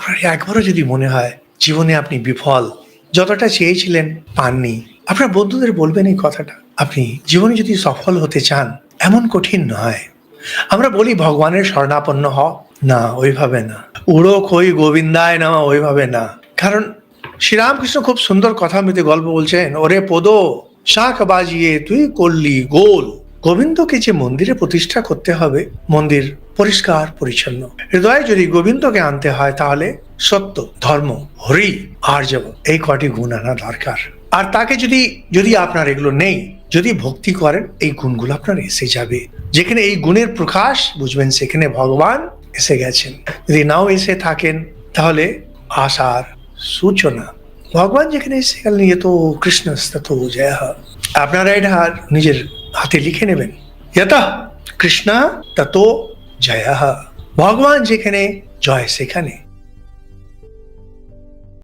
আপনার একবারও যদি মনে হয় জীবনে আপনি বিফল, যতটা চেয়েছিলেন পাননি, আপনার বন্ধুদের বলবেন এই কথাটা। আপনি জীবনে যদি সফল হতে চান, এমন কঠিন নয়। আমরা বলি ভগবানের শরণাপন্ন হ, না ওইভাবে না। উড়ো খই গোবিন্দায় নামা, ওইভাবে না। কারণ শ্রীরামকৃষ্ণ খুব সুন্দর কথা মধ্যে গল্প বলছেন, ওরে পদ শাঁখ বাজিয়ে তুই করলি গোল। গোবিন্দকে যে মন্দিরে প্রতিষ্ঠা করতে হবে, মন্দির পরিষ্কার পরিচ্ছন্ন, হৃদয়ে যদি গোবিন্দকে আনতে হয়, তাহলে সত্য, ধর্ম, হরি, আর্জব, এই কটি গুণ আনা দরকার। আর তাকে যদি যদি আপনার এগুলো নেই, যদি ভক্তি করেন, এই গুণগুলো আপনার এসে যাবে। যেখানে এই গুণের প্রকাশ বুঝবেন, সেখানে ভগবান এসে গেছেন। যদি নাও এসে থাকেন, তাহলে আশার সূচনা। ভগবান যেখানে এসে গেলেন, ইয়ে তো কৃষ্ণ তো জয়। আপনারা এটা নিজের হাতে লিখে নেবেন, যতঃ কৃষ্ণ ততো জয়। ভগবান যেখানে, জয় সেখানে।